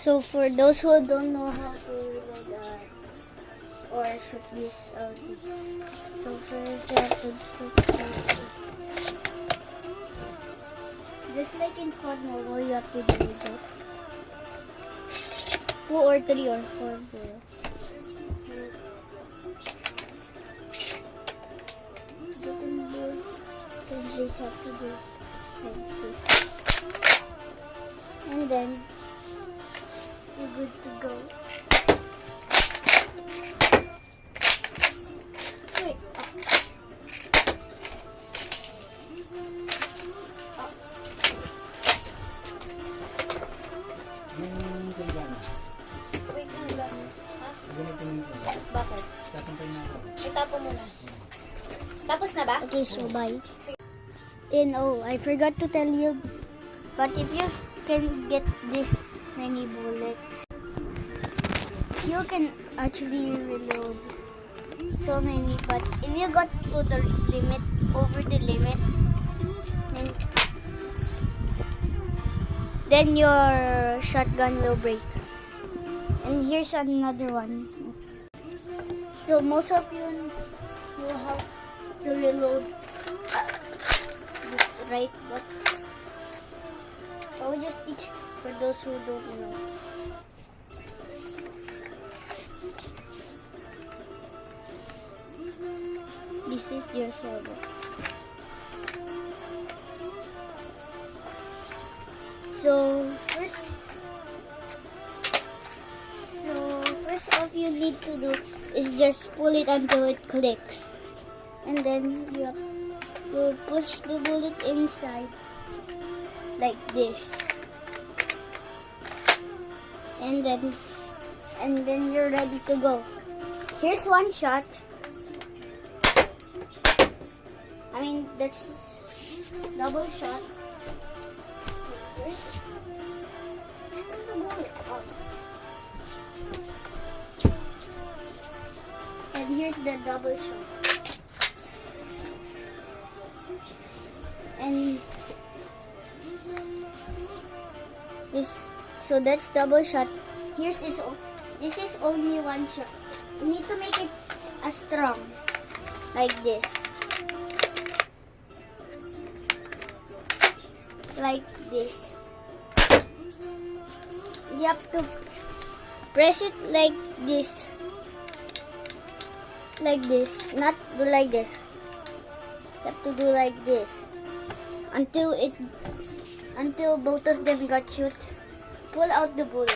So for those who don't know how to reload or shoot this so first you have to shoot this. Just like in COD Mobile, you have to do that. 2 or 3 or 4 bullets. You just have to do like this. And then you're good to go. Wait. Wait lang. Ha? Bakit? Sasampay na ako. Itapo mo na. Tapos na ba? Okay, so bye. And oh, I forgot to tell you, but if you can get this many bullets, you can actually reload so many. But if you got to the limit, over the limit, then your shotgun will break. And here's another one. So most of you will have to reload this right, but I will just teach for those who don't know. This is your server. So first all you need to do is just pull it until it clicks, and then you have to push the bullet inside like this, and then you're ready to go. Here's one shot. I mean, that's double shot. Where's the bullet? Oh. And here's the double shot. And this, so that's double shot. This is only one shot. You need to make it as strong, like this, like this. You have to press it like this, not do like this. You have to do like this until both of them got shoot. Pull out the bullet.